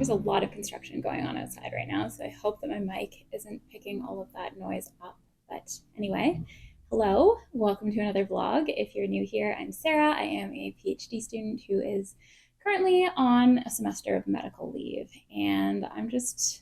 There's a lot of construction going on outside right now, so I hope that my mic isn't picking all of that noise up. But anyway, hello, welcome to another vlog. If you're new here, I'm Sarah. I am a PhD student who is currently on a semester of medical leave, and I'm just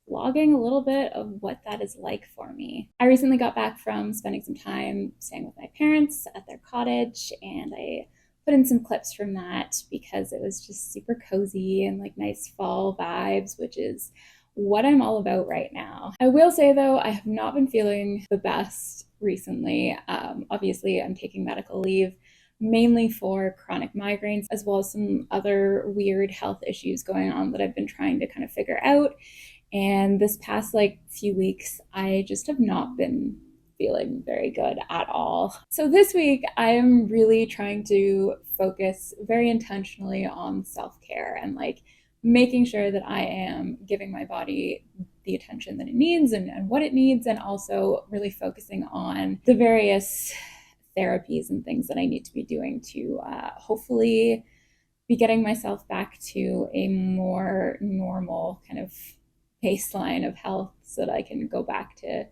vlogging a little bit of what that is like for me. I recently got back from spending some time staying with my parents at their cottage, and I put in some clips from that because it was just super cozy and like nice fall vibes, which is what I'm all about right now. I will say though, I have not been feeling the best recently. Obviously, I'm taking medical leave mainly for chronic migraines, as well as some other weird health issues going on that I've been trying to kind of figure out. And this past few weeks, I just have not been feeling very good at all. So this week, I am really trying to focus very intentionally on self-care and making sure that I am giving my body the attention that it needs and what it needs, and also really focusing on the various therapies and things that I need to be doing to hopefully be getting myself back to a more normal kind of baseline of health so that I can go back to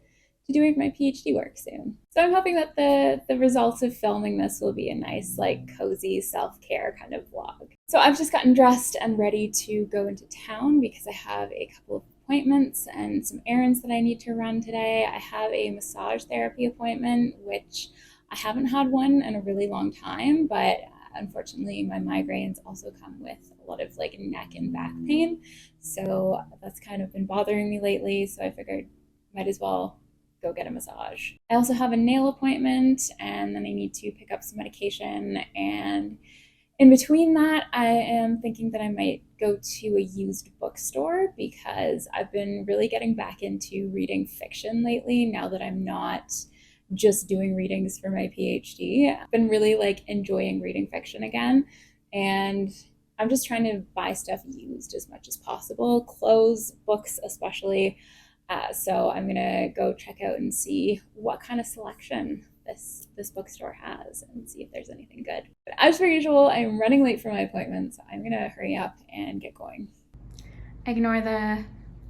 doing my PhD work soon. So I'm hoping that the results of filming this will be a nice, cozy self-care kind of vlog. So I've just gotten dressed and ready to go into town because I have a couple of appointments and some errands that I need to run today. I have a massage therapy appointment, which I haven't had one in a really long time, but unfortunately my migraines also come with a lot of neck and back pain. So that's kind of been bothering me lately. So I figured might as well go get a massage. I also have a nail appointment, and then I need to pick up some medication. And in between that, I am thinking that I might go to a used bookstore because I've been really getting back into reading fiction lately now that I'm not just doing readings for my PhD. I've been really enjoying reading fiction again, and I'm just trying to buy stuff used as much as possible, clothes, books especially. So I'm gonna go check out and see what kind of selection this bookstore has and see if there's anything good. But as per usual, I'm running late for my appointment, so I'm gonna hurry up and get going. Ignore the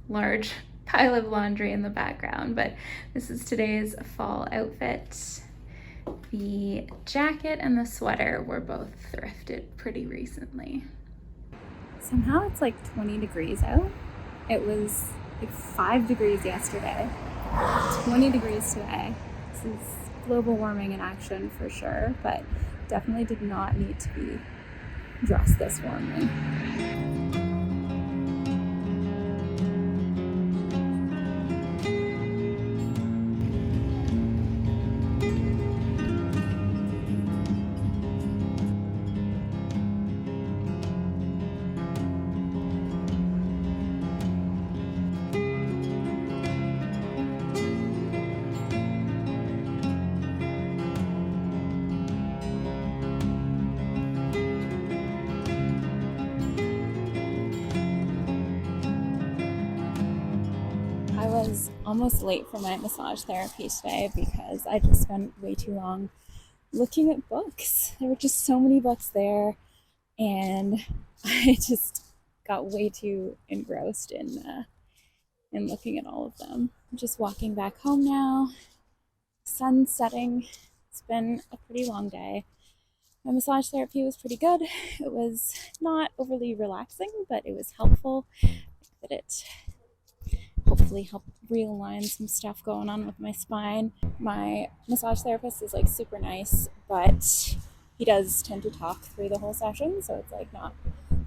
large pile of laundry in the background, but this is today's fall outfit. The jacket and the sweater were both thrifted pretty recently. Somehow it's 20 degrees out. It was 5 degrees yesterday, 20 degrees today. This is global warming in action for sure, but definitely did not need to be dressed this warmly. I was almost late for my massage therapy today because I just spent way too long looking at books. There were just so many books there, and I just got way too engrossed in looking at all of them. I'm just walking back home now. Sun's setting. It's been a pretty long day. My massage therapy was pretty good. It was not overly relaxing, but it was helpful. That it hopefully help realign some stuff going on with my spine. My massage therapist is super nice, but he does tend to talk through the whole session, so it's not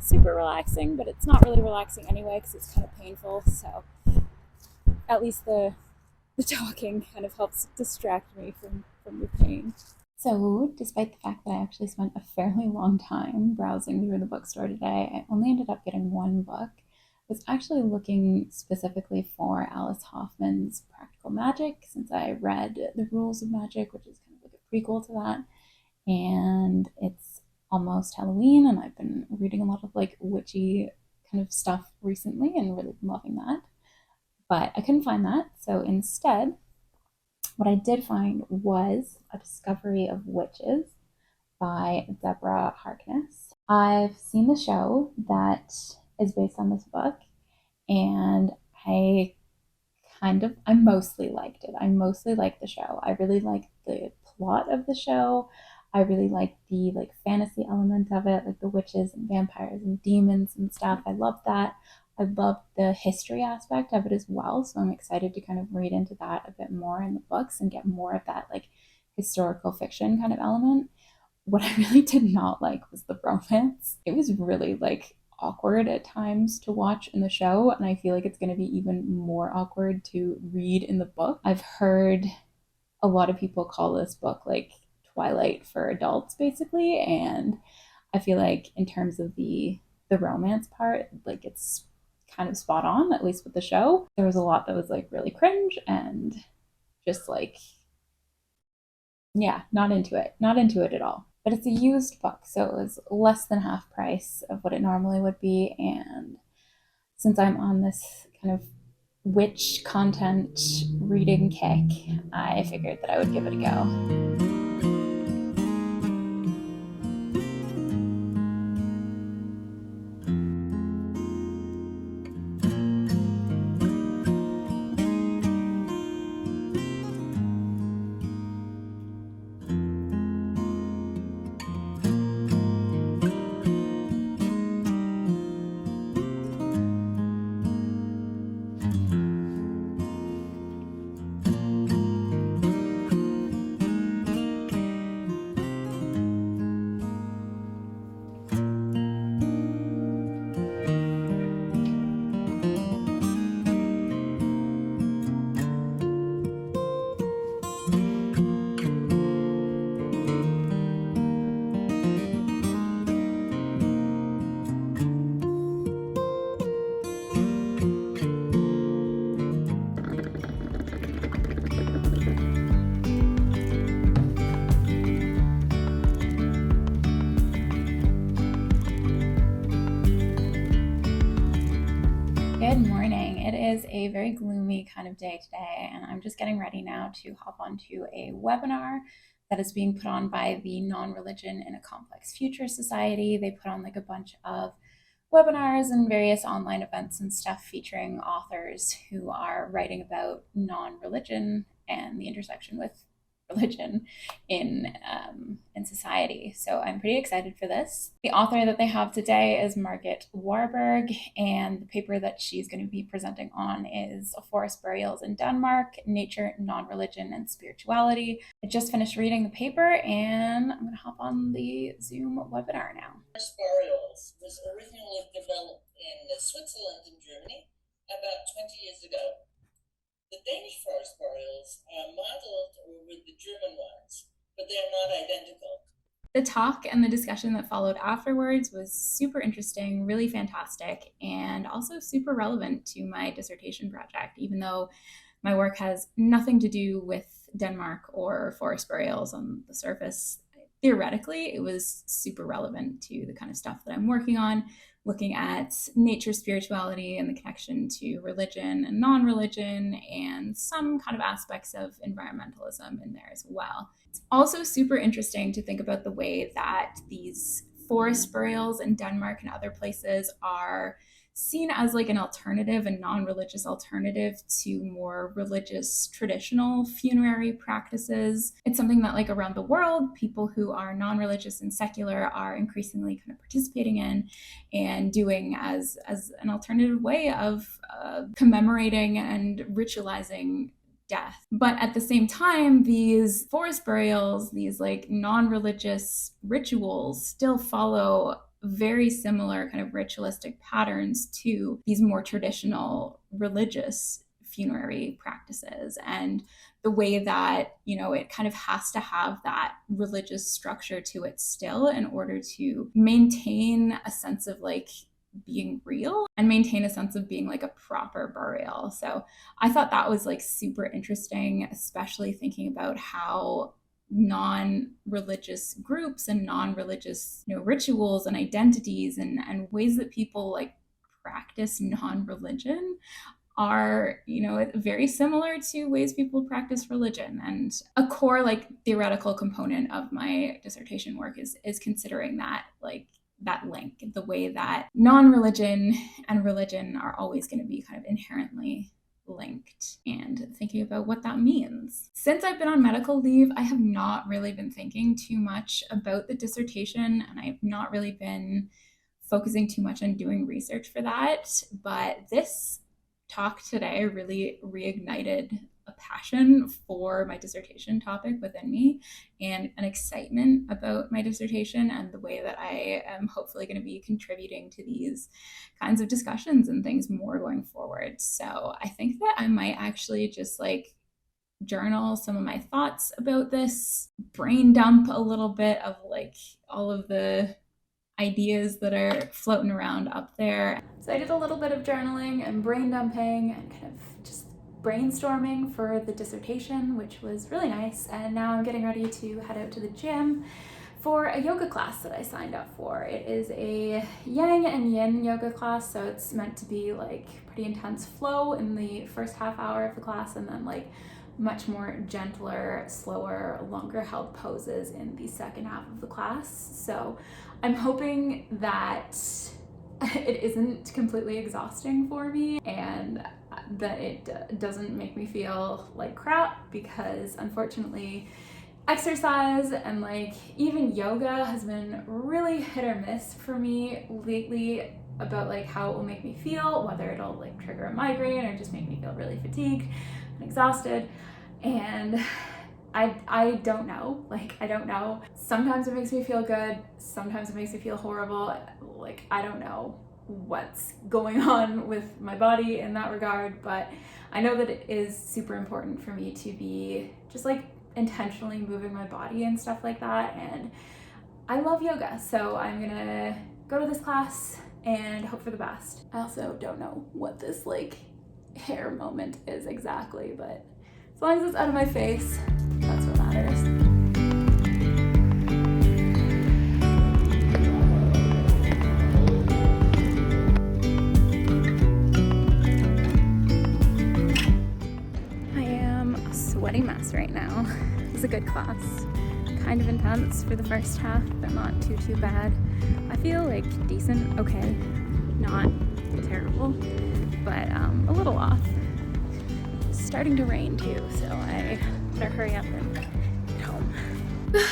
super relaxing, but it's not really relaxing anyway because it's kind of painful. So at least the talking kind of helps distract me from the pain. So despite the fact that I actually spent a fairly long time browsing through the bookstore today, I only ended up getting one book. I was actually looking specifically for Alice Hoffman's Practical Magic, since I read The Rules of Magic, which is kind of a prequel to that. And it's almost Halloween, and I've been reading a lot of witchy kind of stuff recently and really been loving that. But I couldn't find that, so instead, what I did find was A Discovery of Witches by Deborah Harkness. I've seen the show that is based on this book, and I I mostly liked it. I mostly liked the show. I really liked the plot of the show. I really liked the like fantasy element of it, like the witches and vampires and demons and stuff. I loved that. I loved the history aspect of it as well. So I'm excited to kind of read into that a bit more in the books and get more of that like historical fiction kind of element. What I really did not like was the romance. It was really like awkward at times to watch in the show, and I feel like it's going to be even more awkward to read in the book. I've heard a lot of people call this book like Twilight for adults basically, and I feel like in terms of the romance part, like it's kind of spot on, at least with the show. There was a lot that was like really cringe and just like, yeah, not into it at all. But it's a used book, so it was less than half price of what it normally would be. And since I'm on this kind of witch content reading kick, I figured that I would give it a go. Good morning. It is a very gloomy kind of day today, and I'm just getting ready now to hop onto a webinar that is being put on by the Non-Religion in a Complex Future Society. They put on like a bunch of webinars and various online events and stuff featuring authors who are writing about non-religion and the intersection with religion in society. So I'm pretty excited for this. The author that they have today is Margaret Warburg, and the paper that she's going to be presenting on is Forest Burials in Denmark, Nature, Non-Religion, and Spirituality. I just finished reading the paper, and I'm going to hop on the Zoom webinar now. Forest burials was originally developed in Switzerland and Germany about 20 years ago. The Danish forest burials are modeled over the German ones, but they're not identical. The talk and the discussion that followed afterwards was super interesting, really fantastic, and also super relevant to my dissertation project, even though my work has nothing to do with Denmark or forest burials on the surface. Theoretically, it was super relevant to the kind of stuff that I'm working on, looking at nature, spirituality, and the connection to religion and non-religion, and some kind of aspects of environmentalism in there as well. It's also super interesting to think about the way that these forest burials in Denmark and other places are seen as like an alternative, a non-religious alternative to more religious traditional funerary practices. It's something that like around the world, people who are non-religious and secular are increasingly kind of participating in and doing as an alternative way of commemorating and ritualizing death. But at the same time, these forest burials, these like non-religious rituals still follow very similar kind of ritualistic patterns to these more traditional religious funerary practices, and the way that it kind of has to have that religious structure to it still in order to maintain a sense of like being real and maintain a sense of being like a proper burial. So I thought that was like super interesting, especially thinking about how non-religious groups and non-religious rituals and identities and ways that people like practice non-religion are very similar to ways people practice religion. And a core like theoretical component of my dissertation work is considering that like that link, the way that non-religion and religion are always going to be kind of inherently linked, and thinking about what that means. Since I've been on medical leave, I have not really been thinking too much about the dissertation, and I've not really been focusing too much on doing research for that. But this talk today really reignited a passion for my dissertation topic within me, and an excitement about my dissertation and the way that I am hopefully going to be contributing to these kinds of discussions and things more going forward. So I think that I might actually just journal some of my thoughts about this, brain dump a little bit of all of the ideas that are floating around up there. So I did a little bit of journaling and brain dumping and kind of just brainstorming for the dissertation, which was really nice. And now I'm getting ready to head out to the gym for a yoga class that I signed up for. It is a yang and yin yoga class, so it's meant to be pretty intense flow in the first half hour of the class, and then much more gentler, slower, longer held poses in the second half of the class. So I'm hoping that it isn't completely exhausting for me and that it doesn't make me feel like crap, because unfortunately exercise and even yoga has been really hit or miss for me lately about how it will make me feel, whether it'll trigger a migraine or just make me feel really fatigued and exhausted. And I don't know. I don't know. Sometimes it makes me feel good. Sometimes it makes me feel horrible. I don't know what's going on with my body in that regard, but I know that it is super important for me to be just intentionally moving my body and stuff like that. And I love yoga, so I'm gonna go to this class and hope for the best. I also don't know what this hair moment is exactly, but as long as it's out of my face, that's what matters. I am a sweaty mess right now. It's a good class. Kind of intense for the first half, but not too bad. I feel decent, okay. Not terrible, but a little off. Starting to rain too, so I better hurry up and get home.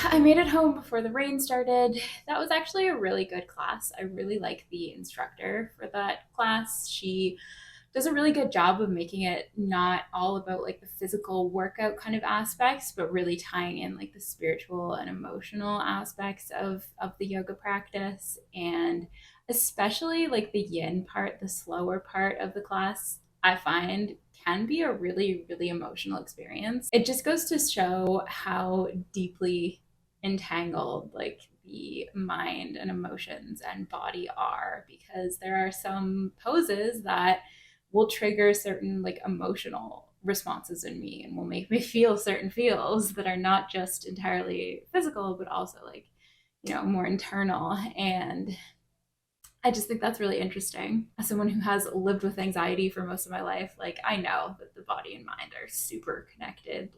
I made it home before the rain started. That was actually a really good class. I really like the instructor for that class. She does a really good job of making it not all about the physical workout kind of aspects, but really tying in the spiritual and emotional aspects of the yoga practice. And especially the yin part, the slower part of the class, I find can be a really, really emotional experience. It just goes to show how deeply entangled the mind and emotions and body are, because there are some poses that will trigger certain emotional responses in me and will make me feel certain feels that are not just entirely physical, but also more internal. And I just think that's really interesting. As someone who has lived with anxiety for most of my life, I know that the body and mind are super connected,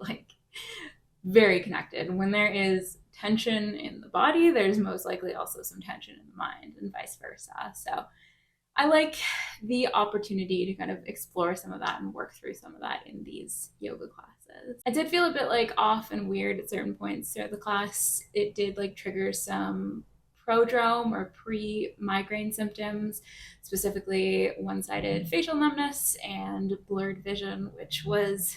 very connected. When there is tension in the body, there's most likely also some tension in the mind, and vice versa. So I like the opportunity to kind of explore some of that and work through some of that in these yoga classes. I did feel a bit off and weird at certain points throughout the class. It did trigger some prodrome or pre-migraine symptoms, specifically one-sided facial numbness and blurred vision, which was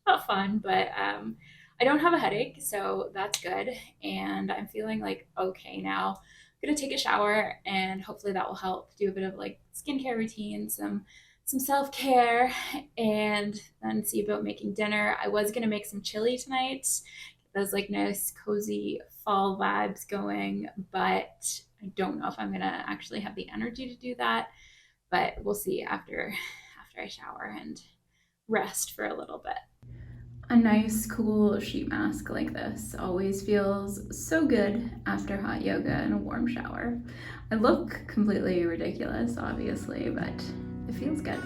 not fun, but I don't have a headache, so that's good. And I'm feeling okay now. I'm gonna take a shower and hopefully that will help. Do a bit of skincare routine, some self-care, and then see about making dinner. I was gonna make some chili tonight, get those nice cozy fall vibes going, but I don't know if I'm gonna actually have the energy to do that. But we'll see after I shower and rest for a little bit. A nice, cool sheet mask like this always feels so good after hot yoga and a warm shower. I look completely ridiculous, obviously, but it feels good.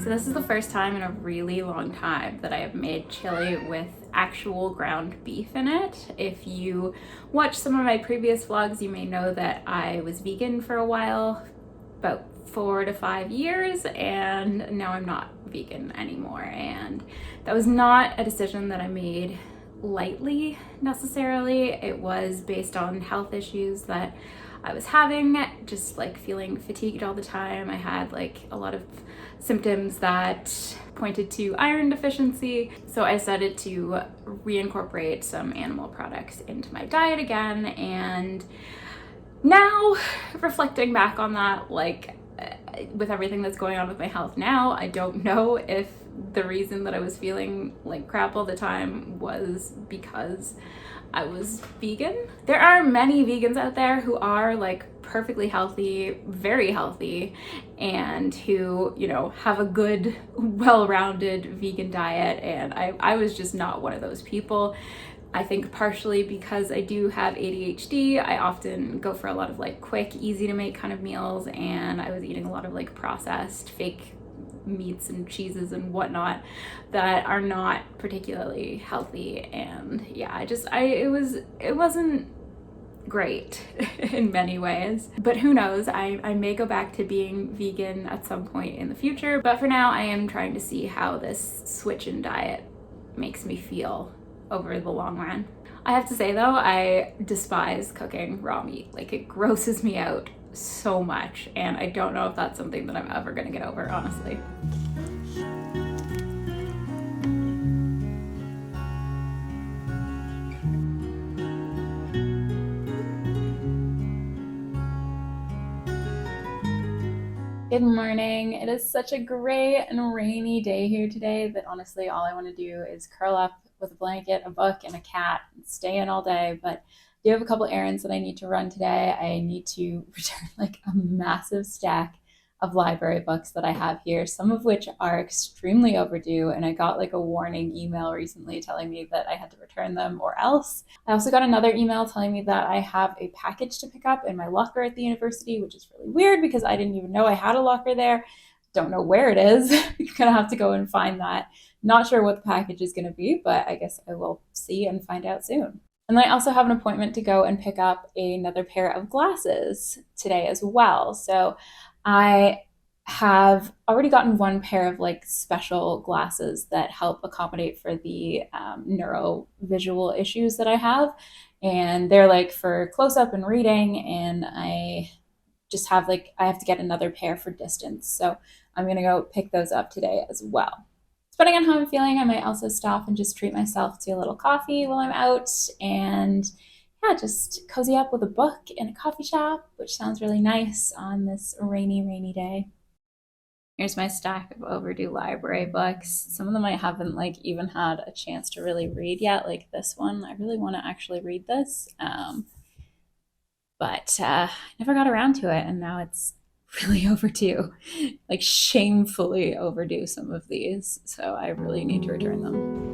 So this is the first time in a really long time that I have made chili with actual ground beef in it. If you watch some of my previous vlogs, you may know that I was vegan for a while, about 4 to 5 years, and now I'm not vegan anymore. And that was not a decision that I made lightly necessarily. It was based on health issues that I was having, just like feeling fatigued all the time. I had like a lot of symptoms that pointed to iron deficiency. So I decided to reincorporate some animal products into my diet again. And now, reflecting back on that, like with everything that's going on with my health now, I don't know if the reason that I was feeling like crap all the time was because I was vegan. There are many vegans out there who are like perfectly healthy, very healthy, and who, you know, have a good, well-rounded vegan diet, and I was just not one of those people. I think partially because I do have ADHD, I often go for a lot of like quick, easy to make kind of meals, and I was eating a lot of like processed, fake meats and cheeses and whatnot that are not particularly healthy. And yeah, it wasn't great in many ways, but who knows, I may go back to being vegan at some point in the future. But for now, I am trying to see how this switch in diet makes me feel over the long run. I have to say though, I despise cooking raw meat. Like, it grosses me out so much, and I don't know if that's something that I'm ever gonna get over, honestly. Good morning. It is such a gray and rainy day here today that honestly all I want to do is curl up with a blanket, a book, and a cat and stay in all day. But I do have a couple errands that I need to run today. I need to return like a massive stack of library books that I have here, some of which are extremely overdue. And I got like a warning email recently telling me that I had to return them or else. I also got another email telling me that I have a package to pick up in my locker at the university, which is really weird because I didn't even know I had a locker there. Don't know where it is. I'm gonna have to go and find that. Not sure what the package is gonna be, but I guess I will see and find out soon. And then I also have an appointment to go and pick up another pair of glasses today as well. So I have already gotten one pair of like special glasses that help accommodate for the neurovisual issues that I have. And they're like for close up and reading. And I just have like, I have to get another pair for distance. So I'm going to go pick those up today as well. Depending on how I'm feeling, I might also stop and just treat myself to a little coffee while I'm out, and yeah, just cozy up with a book in a coffee shop, which sounds really nice on this rainy, rainy day. Here's my stack of overdue library books. Some of them I haven't like even had a chance to really read yet, like this one. I really want to actually read this, but never got around to it, and now it's really overdue, like shamefully overdue, some of these. So I really need to return them.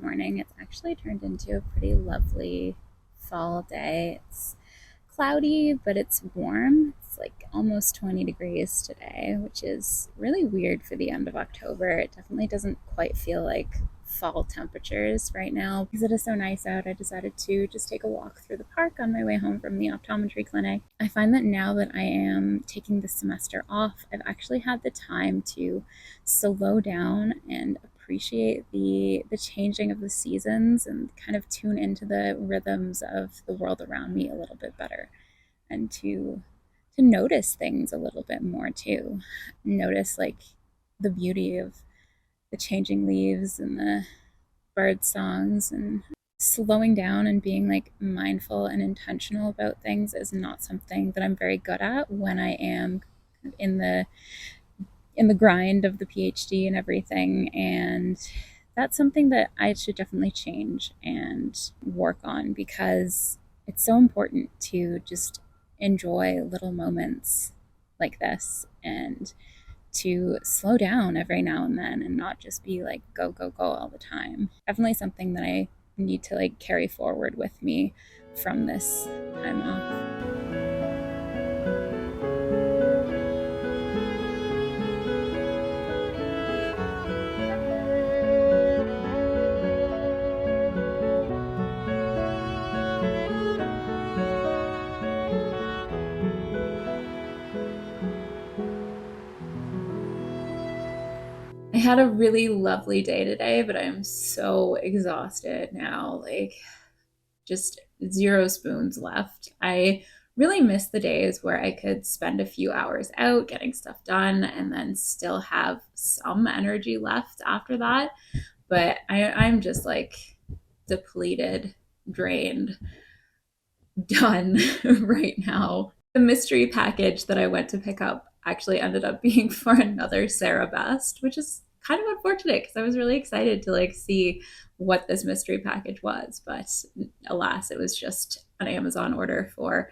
morning. It's actually turned into a pretty lovely fall day. It's cloudy, but it's warm. It's like almost 20 degrees today, which is really weird for the end of October. It definitely doesn't quite feel like fall temperatures right now. Because it is so nice out, I decided to just take a walk through the park on my way home from the optometry clinic. I find that now that I am taking the semester off, I've actually had the time to slow down and appreciate the changing of the seasons and kind of tune into the rhythms of the world around me a little bit better, and to notice things a little bit more too. Notice like the beauty of the changing leaves and the bird songs, and slowing down and being like mindful and intentional about things is not something that I'm very good at when I am in the grind of the PhD and everything. And that's something that I should definitely change and work on, because it's so important to just enjoy little moments like this and to slow down every now and then and not just be like go go go all the time. Definitely something that I need to like carry forward with me from this time off. I had a really lovely day today, but I'm so exhausted now. Like, just zero spoons left. I really miss the days where I could spend a few hours out getting stuff done and then still have some energy left after that. But I'm just like depleted, drained, done right now. The mystery package that I went to pick up actually ended up being for another Sarah Best, which is kind of unfortunate because I was really excited to like see what this mystery package was. But alas, it was just an Amazon order for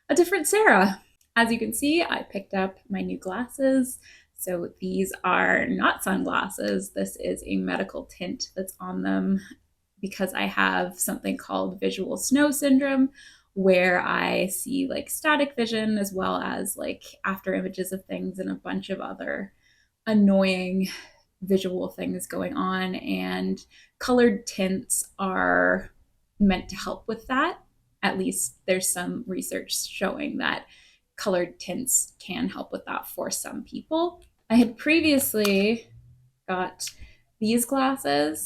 a different Sarah. As you can see, I picked up my new glasses. So these are not sunglasses. This is a medical tint that's on them because I have something called visual snow syndrome, where I see like static vision as well as like after images of things and a bunch of other annoying visual things going on. And colored tints are meant to help with that. At least there's some research showing that colored tints can help with that for some people. I had previously got these glasses.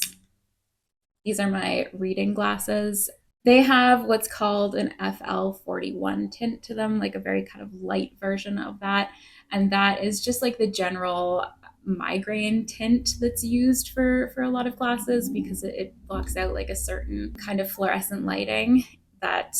These are my reading glasses. They have what's called an FL41 tint to them, like a very kind of light version of that. And that is just like the general migraine tint that's used for a lot of glasses, because it blocks out like a certain kind of fluorescent lighting that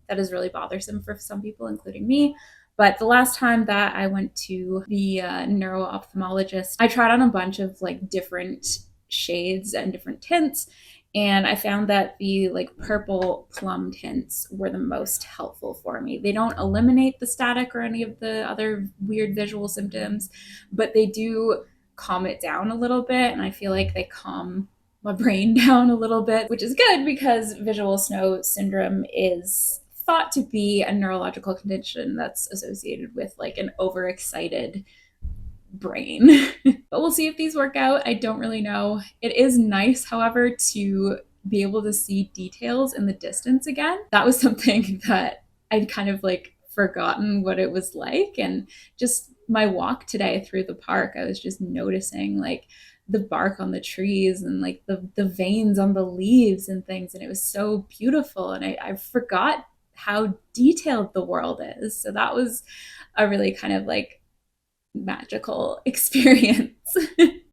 is really bothersome for some people, including me. But the last time that I went to the neuro ophthalmologist, I tried on a bunch of like different shades and different tints, and I found that the like purple plum tints were the most helpful for me. They don't eliminate the static or any of the other weird visual symptoms, but they do calm it down a little bit, and I feel like they calm my brain down a little bit, which is good because visual snow syndrome is thought to be a neurological condition that's associated with like an overexcited brain. But we'll see if these work out. I don't really know. It is nice, however, to be able to see details in the distance again. That was something that I'd kind of like forgotten what it was like. And just my walk today through the park, I was just noticing like the bark on the trees and like the veins on the leaves and things. And it was so beautiful. And I forgot how detailed the world is. So that was a really kind of like magical experience.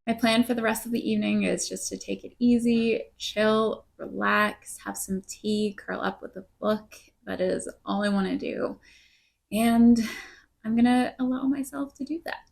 My plan for the rest of the evening is just to take it easy, chill, relax, have some tea, curl up with a book. That is all I want to do. And I'm going to allow myself to do that.